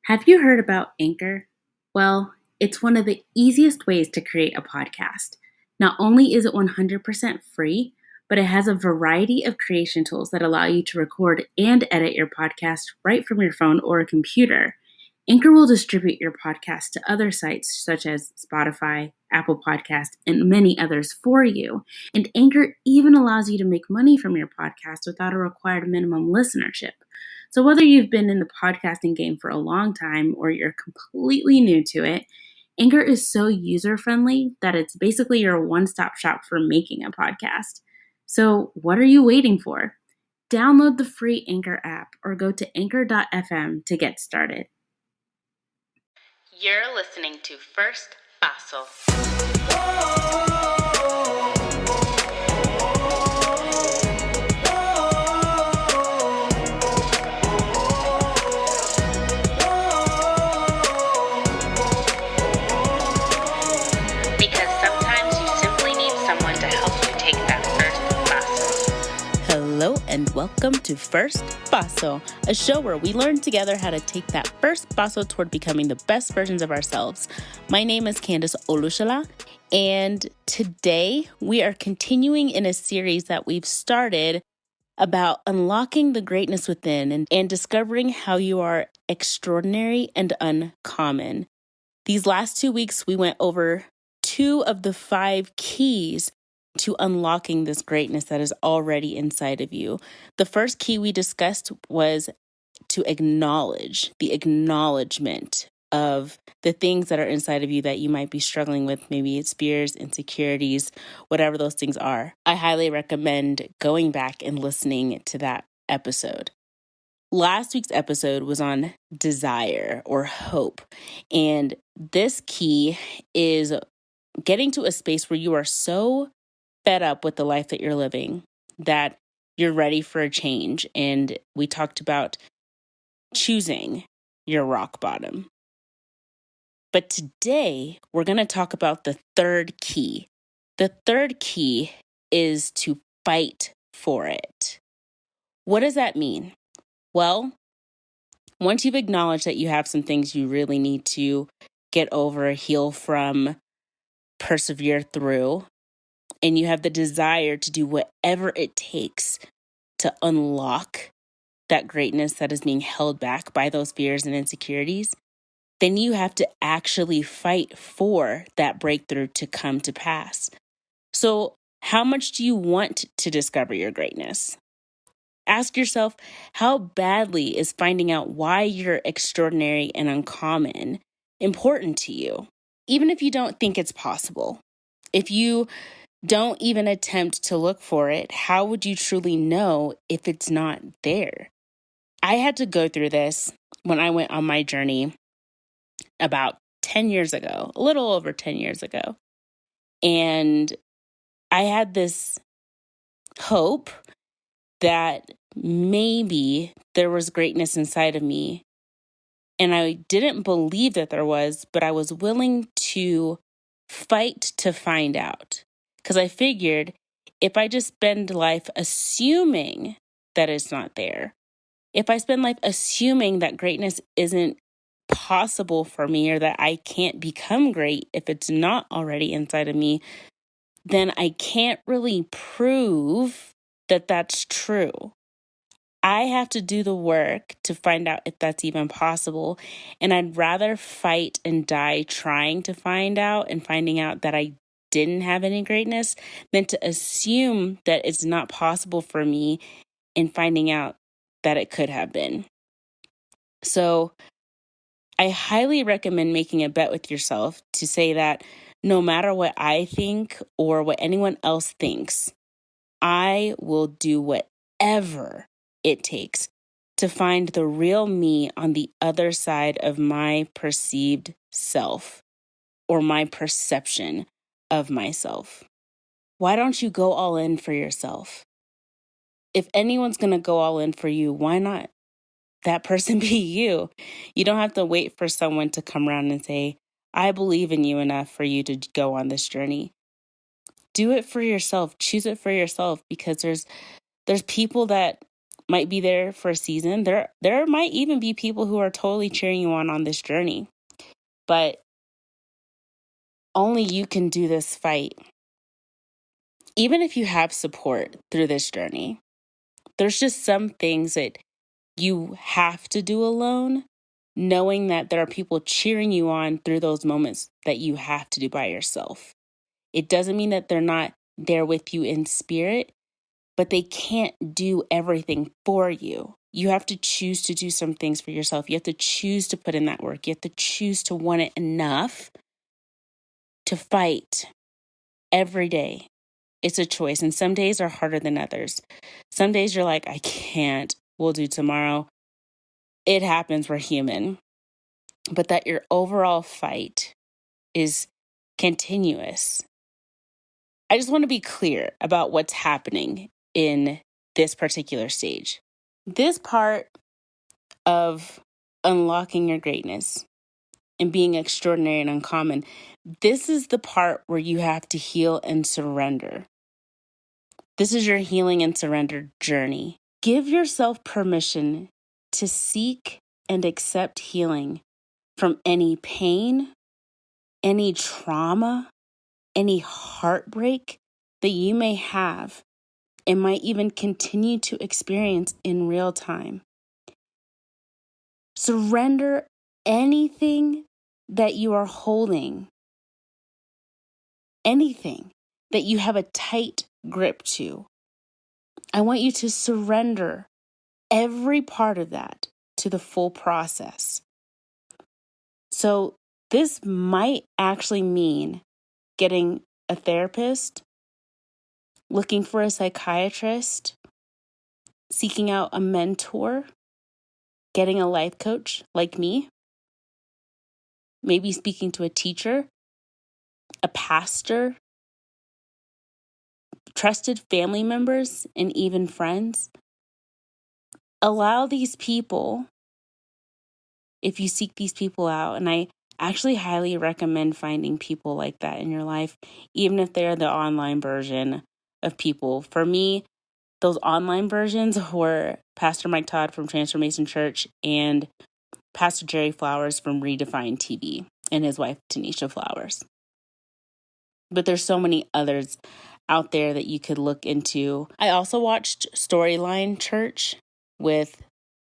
Have you heard about Anchor? Well, it's one of the easiest ways to create a podcast. Not only is it 100% free, but it has a variety of creation tools that allow you to record and edit your podcast right from your phone or a computer. Anchor will distribute your podcast to other sites such as Spotify, Apple Podcast, and many others for you. And Anchor even allows you to make money from your podcast without a required minimum listenership. So whether you've been in the podcasting game for a long time or you're completely new to it, Anchor is so user-friendly that it's basically your one-stop shop for making a podcast. So what are you waiting for? Download the free Anchor app or go to anchor.fm to get started. You're listening to First Paso. Because sometimes you simply need someone to help you take that first paso. Hello and welcome to First Paso, a show where we learn together how to take that first paso toward becoming the best versions of ourselves. My name is Candace Olushala, and today we are continuing in a series that we've started about unlocking the greatness within and discovering how you are extraordinary and uncommon. These last 2 weeks, we went over 2 of the 5 keys to unlocking this greatness that is already inside of you. The first key we discussed was to acknowledge the acknowledgement of the things that are inside of you that you might be struggling with. Maybe it's fears, insecurities, whatever those things are. I highly recommend going back and listening to that episode. Last week's episode was on desire or hope. And this key is getting to a space where you are so fed up with the life that you're living that you're ready for a change. And we talked about choosing your rock bottom. But today, we're going to talk about the third key. The third key is to fight for it. What does that mean? Well, once you've acknowledged that you have some things you really need to get over, heal from, persevere through, and you have the desire to do whatever it takes to unlock that greatness that is being held back by those fears and insecurities, then you have to actually fight for that breakthrough to come to pass. So, how much do you want to discover your greatness? Ask yourself, how badly is finding out why you're extraordinary and uncommon important to you? Even if you don't think it's possible, if you don't even attempt to look for it, how would you truly know if it's not there? I had to go through this when I went on my journey about 10 years ago, a little over 10 years ago. And I had this hope that maybe there was greatness inside of me. And I didn't believe that there was, but I was willing to fight to find out. Because I figured if I just spend life assuming that it's not there, if I spend life assuming that greatness isn't possible for me or that I can't become great if it's not already inside of me, then I can't really prove that that's true. I have to do the work to find out if that's even possible. And I'd rather fight and die trying to find out and finding out that I didn't have any greatness than to assume that it's not possible for me and finding out that it could have been. So I highly recommend making a bet with yourself to say that no matter what I think or what anyone else thinks, I will do whatever it takes to find the real me on the other side of my perceived self or my perception of myself. Why don't you go all in for yourself? If anyone's going to go all in for you, why not that person be you? You don't have to wait for someone to come around and say, I believe in you enough for you to go on this journey. Do it for yourself. Choose it for yourself, because there's people that might be there for a season. There might even be people who are totally cheering you on this journey. But only you can do this fight. Even if you have support through this journey, there's just some things that you have to do alone, knowing that there are people cheering you on through those moments that you have to do by yourself. It doesn't mean that they're not there with you in spirit, but they can't do everything for you. You have to choose to do some things for yourself. You have to choose to put in that work. You have to choose to want it enough to fight every day. It's a choice. And some days are harder than others. Some days you're like, I can't. We'll do tomorrow. It happens. We're human. But that your overall fight is continuous. I just want to be clear about what's happening in this particular stage. This part of unlocking your greatness and being extraordinary and uncommon, this is the part where you have to heal and surrender. This is your healing and surrender journey. Give yourself permission to seek and accept healing from any pain, any trauma, any heartbreak that you may have and might even continue to experience in real time. Surrender anything that you are holding, anything that you have a tight grip to. I want you to surrender every part of that to the full process. So this might actually mean getting a therapist, looking for a psychiatrist, seeking out a mentor, getting a life coach like me, maybe speaking to a teacher, a pastor, trusted family members, and even friends. Allow these people, if you seek these people out, and I actually highly recommend finding people like that in your life, even if they're the online version of people. For me, those online versions were Pastor Mike Todd from Transformation Church and Pastor Jerry Flowers from Redefined TV and his wife, Tanisha Flowers. But there's so many others out there that you could look into. I also watched Storyline Church with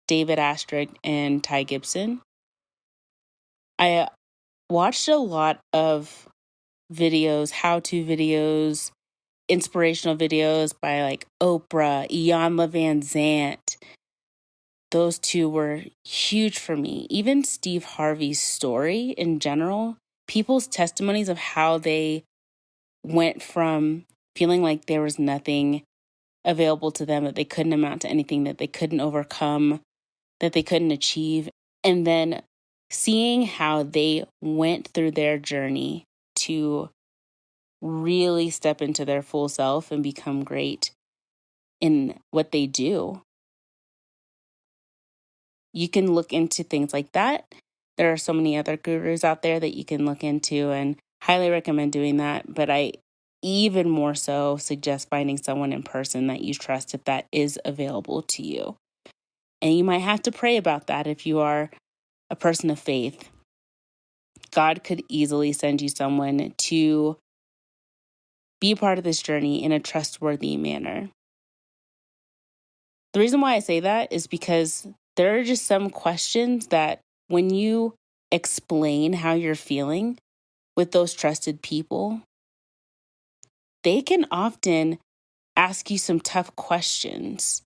David Astrick and Ty Gibson. I watched a lot of videos, how-to videos, inspirational videos by like Oprah, Iyanla Vanzant. Those two were huge for me. Even Steve Harvey's story in general, people's testimonies of how they went from feeling like there was nothing available to them, that they couldn't amount to anything, that they couldn't overcome, that they couldn't achieve, and then seeing how they went through their journey to really step into their full self and become great in what they do. You can look into things like that. There are so many other gurus out there that you can look into, and highly recommend doing that. But I even more so suggest finding someone in person that you trust if that is available to you. And you might have to pray about that if you are a person of faith. God could easily send you someone to be a part of this journey in a trustworthy manner. The reason why I say that is because there are just some questions that when you explain how you're feeling with those trusted people, they can often ask you some tough questions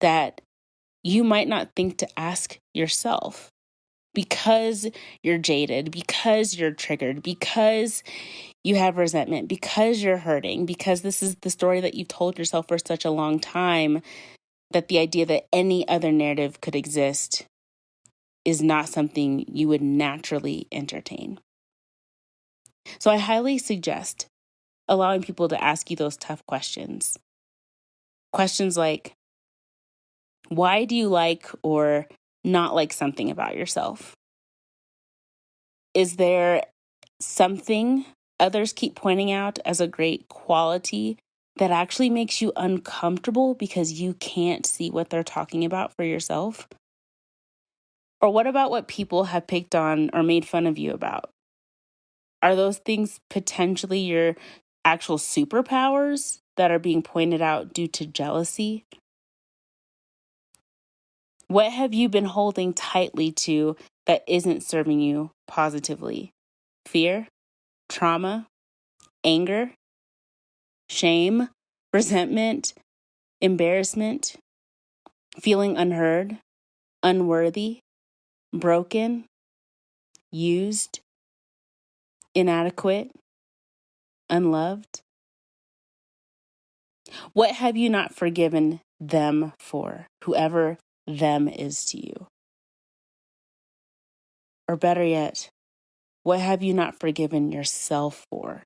that you might not think to ask yourself because you're jaded, because you're triggered, because you have resentment, because you're hurting, because this is the story that you've told yourself for such a long time, that the idea that any other narrative could exist is not something you would naturally entertain. So I highly suggest allowing people to ask you those tough questions. Questions like, why do you like or not like something about yourself? Is there something others keep pointing out as a great quality that actually makes you uncomfortable because you can't see what they're talking about for yourself? Or what about what people have picked on or made fun of you about? Are those things potentially your actual superpowers that are being pointed out due to jealousy? What have you been holding tightly to that isn't serving you positively? Fear, trauma, anger, shame, resentment, embarrassment, feeling unheard, unworthy, broken, used, inadequate, unloved? What have you not forgiven them for, whoever them is to you? Or better yet, what have you not forgiven yourself for?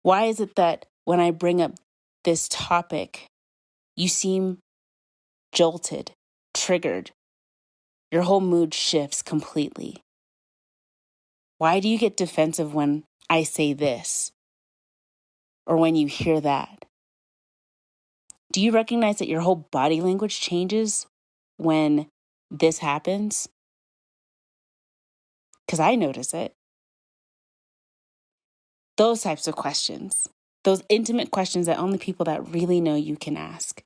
Why is it that when I bring up this topic, you seem jolted, triggered? Your whole mood shifts completely. Why do you get defensive when I say this? Or when you hear that? Do you recognize that your whole body language changes when this happens? Because I notice it. Those types of questions, those intimate questions that only people that really know you can ask,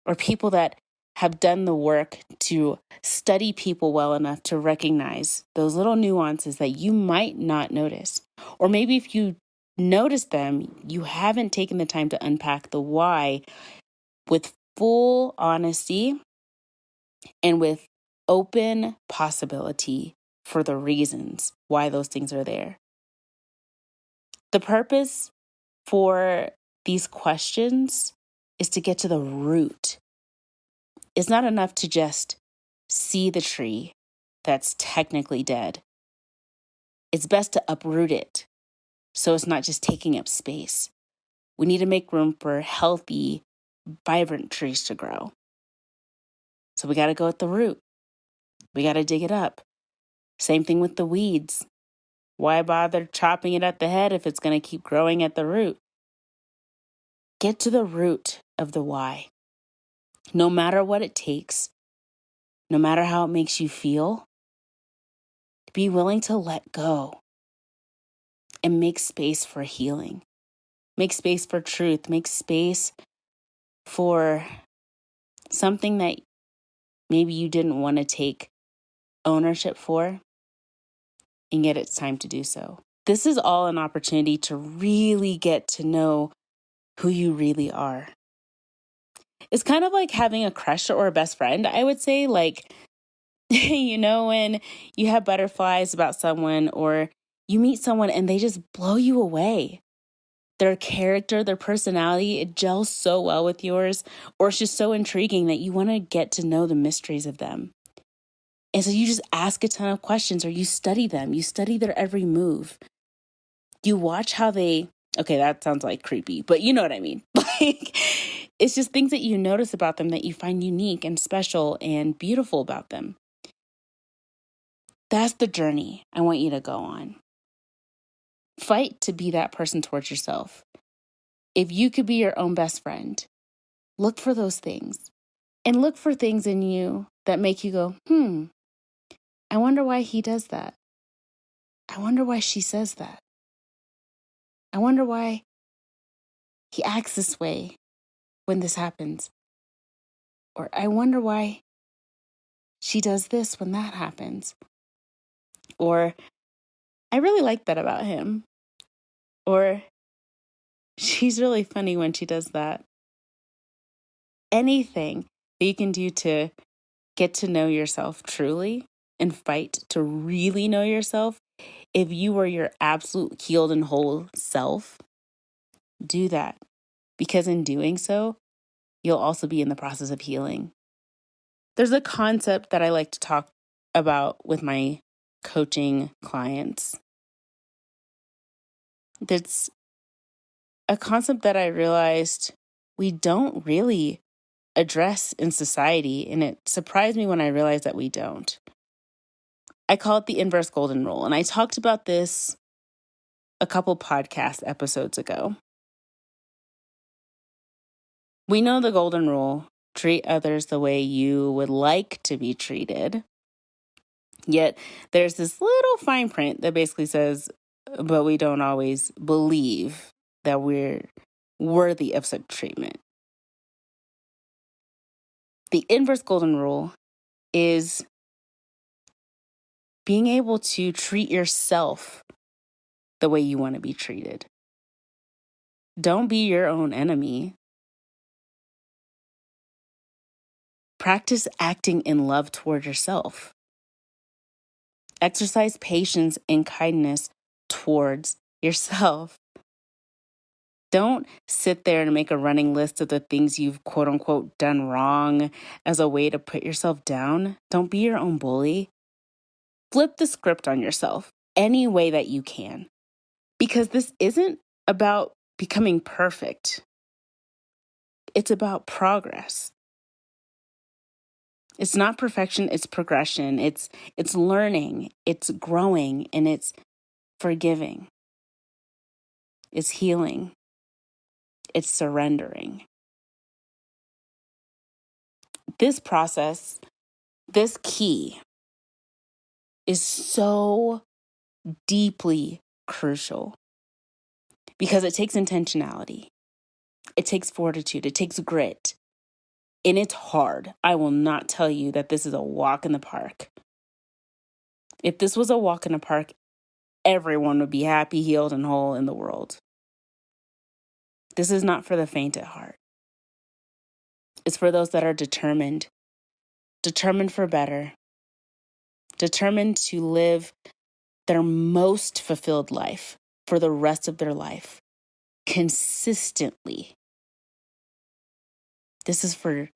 or people that have done the work to study people well enough to recognize those little nuances that you might not notice. Or maybe if you notice them, you haven't taken the time to unpack the why with full honesty and with open possibility for the reasons why those things are there. The purpose for these questions is to get to the root. It's not enough to just see the tree that's technically dead. It's best to uproot it so it's not just taking up space. We need to make room for healthy, vibrant trees to grow. So we got to go at the root. We got to dig it up. Same thing with the weeds. Why bother chopping it at the head if it's going to keep growing at the root? Get to the root of the why. No matter what it takes, no matter how it makes you feel, be willing to let go and make space for healing. Make space for truth. Make space for something that maybe you didn't want to take ownership for, and yet it's time to do so. This is all an opportunity to really get to know who you really are. It's kind of like having a crush or a best friend, I would say. Like, when you have butterflies about someone or you meet someone and they just blow you away. Their character, their personality, it gels so well with yours, or it's just so intriguing that you want to get to know the mysteries of them. And so you just ask a ton of questions or you study them. You study their every move. You watch how they, okay, that sounds like creepy, but you know what I mean. Like, it's just things that you notice about them that you find unique and special and beautiful about them. That's the journey I want you to go on. Fight to be that person towards yourself. If you could be your own best friend, look for those things and look for things in you that make you go, I wonder why he does that. I wonder why she says that. I wonder why he acts this way when this happens. Or I wonder why she does this when that happens. Or I really like that about him. Or she's really funny when she does that. Anything that you can do to get to know yourself truly and fight to really know yourself, if you are your absolute healed and whole self, do that. Because in doing so, you'll also be in the process of healing. There's a concept that I like to talk about with my coaching clients. That's a concept that I realized we don't really address in society, and it surprised me when I realized that we don't. I call it the inverse golden rule, and I talked about this a couple podcast episodes ago. We know the golden rule: treat others the way you would like to be treated. Yet there's this little fine print that basically says, but we don't always believe that we're worthy of such treatment. The inverse golden rule is being able to treat yourself the way you want to be treated. Don't be your own enemy. Practice acting in love toward yourself. Exercise patience and kindness towards yourself. Don't sit there and make a running list of the things you've quote unquote done wrong as a way to put yourself down. Don't be your own bully. Flip the script on yourself any way that you can, because this isn't about becoming perfect. It's about progress. It's not perfection, it's progression. It's learning, it's growing, and it's forgiving. It's healing. It's surrendering. This process, this key, is so deeply crucial because it takes intentionality. It takes fortitude. It takes grit. And it's hard. I will not tell you that this is a walk in the park. If this was a walk in the park, everyone would be happy, healed, and whole in the world. This is not for the faint at heart. It's for those that are determined for better, determined to live their most fulfilled life for the rest of their life, consistently. This is for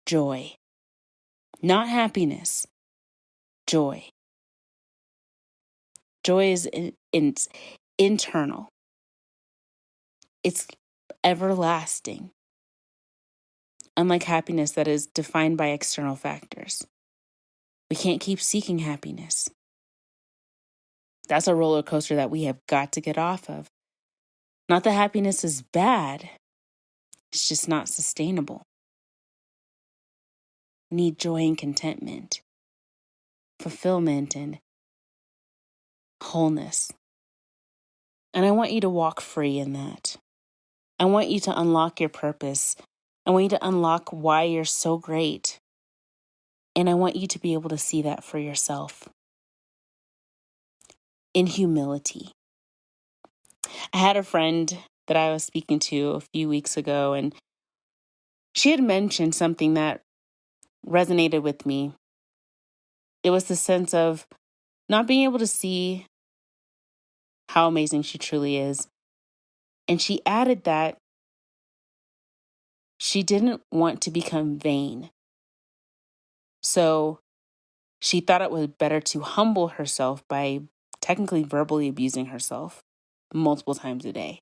joy, not happiness, joy. Joy is internal. It's everlasting. Unlike happiness that is defined by external factors. We can't keep seeking happiness. That's a roller coaster that we have got to get off of. Not that happiness is bad. It's just not sustainable. We need joy and contentment, fulfillment and wholeness. And I want you to walk free in that. I want you to unlock your purpose. I want you to unlock why you're so great. And I want you to be able to see that for yourself. In humility. I had a friend that I was speaking to a few weeks ago, and she had mentioned something that resonated with me. It was the sense of not being able to see how amazing she truly is. And she added that she didn't want to become vain. So she thought it was better to humble herself by technically verbally abusing herself multiple times a day.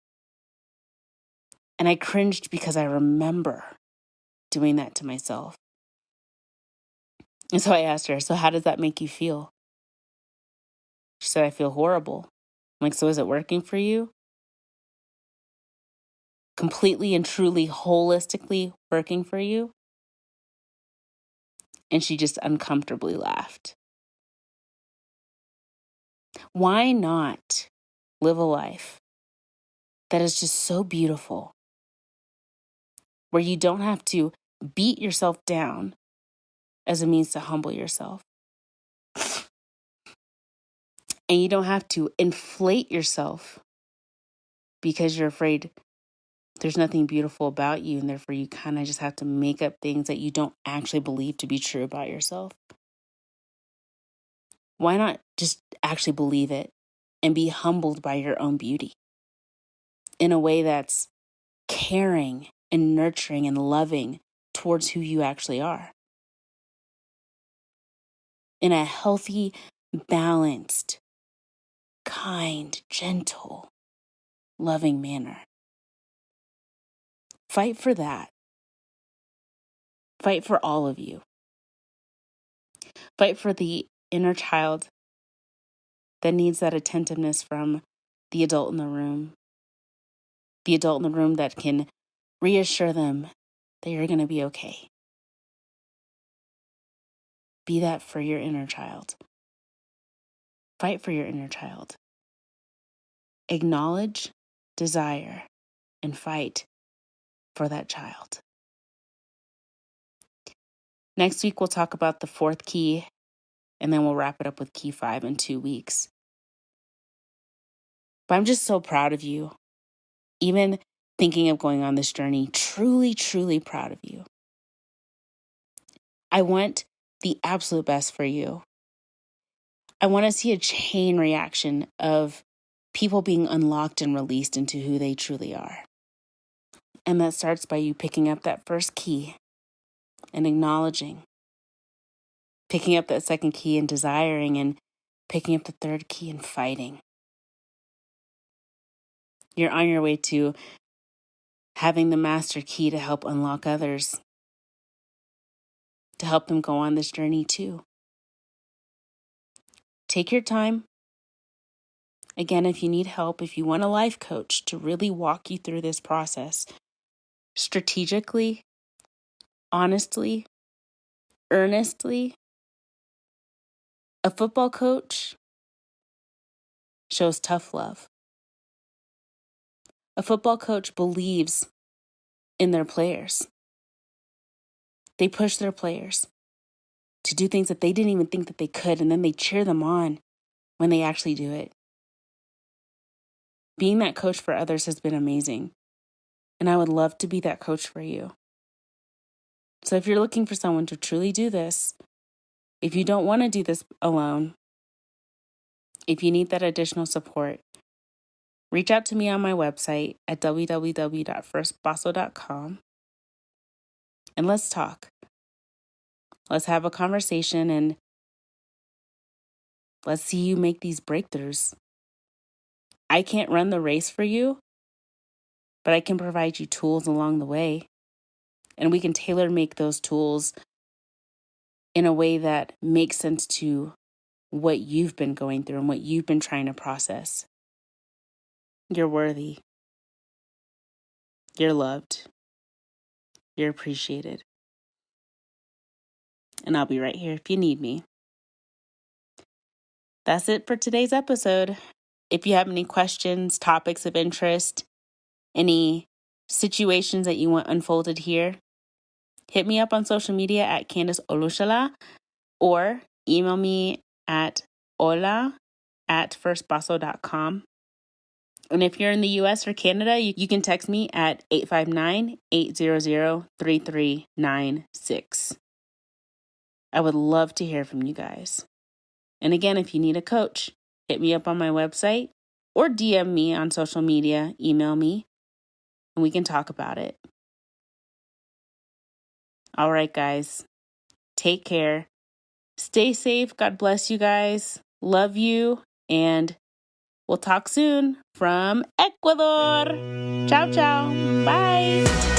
And I cringed because I remember doing that to myself. And so I asked her, so how does that make you feel? She said, I feel horrible. I'm like, so is it working for you? Completely and truly, holistically working for you? And she just uncomfortably laughed. Why not live a life that is just so beautiful, where you don't have to beat yourself down as a means to humble yourself? And you don't have to inflate yourself because you're afraid there's nothing beautiful about you, and therefore you kind of just have to make up things that you don't actually believe to be true about yourself. Why not just actually believe it and be humbled by your own beauty in a way that's caring and nurturing and loving towards who you actually are? In a healthy, balanced, kind, gentle, loving manner. Fight for that. Fight for all of you. Fight for the inner child that needs that attentiveness from the adult in the room. The adult in the room that can reassure them that you're going to be okay. Be that for your inner child. Fight for your inner child. Acknowledge, desire, and fight for that child. Next week, we'll talk about the fourth key, and then we'll wrap it up with key 5 in 2 weeks. But I'm just so proud of you. Even thinking of going on this journey, truly, truly proud of you. I want the absolute best for you. I want to see a chain reaction of people being unlocked and released into who they truly are. And that starts by you picking up that first key and acknowledging, picking up that second key and desiring, and picking up the third key and fighting. You're on your way to having the master key to help unlock others, to help them go on this journey too. Take your time. Again, if you need help, if you want a life coach to really walk you through this process strategically, honestly, earnestly, a football coach shows tough love. A football coach believes in their players. They push their players to do things that they didn't even think that they could, and then they cheer them on when they actually do it. Being that coach for others has been amazing, and I would love to be that coach for you. So if you're looking for someone to truly do this, if you don't want to do this alone, if you need that additional support, reach out to me on my website at www.firstpaso.com and let's talk. Let's have a conversation and let's see you make these breakthroughs. I can't run the race for you, but I can provide you tools along the way. And we can tailor make those tools in a way that makes sense to what you've been going through and what you've been trying to process. You're worthy. You're loved. You're appreciated. And I'll be right here if you need me. That's it for today's episode. If you have any questions, topics of interest, any situations that you want unfolded here, hit me up on social media at Candace Olushala or email me at hola@firstpaso.com. And if you're in the US or Canada, you can text me at 859-800-3396. I would love to hear from you guys. And again, if you need a coach, hit me up on my website or DM me on social media, email me, and we can talk about it. All right, guys. Take care. Stay safe. God bless you guys. Love you. And we'll talk soon from Ecuador. Ciao, ciao. Bye.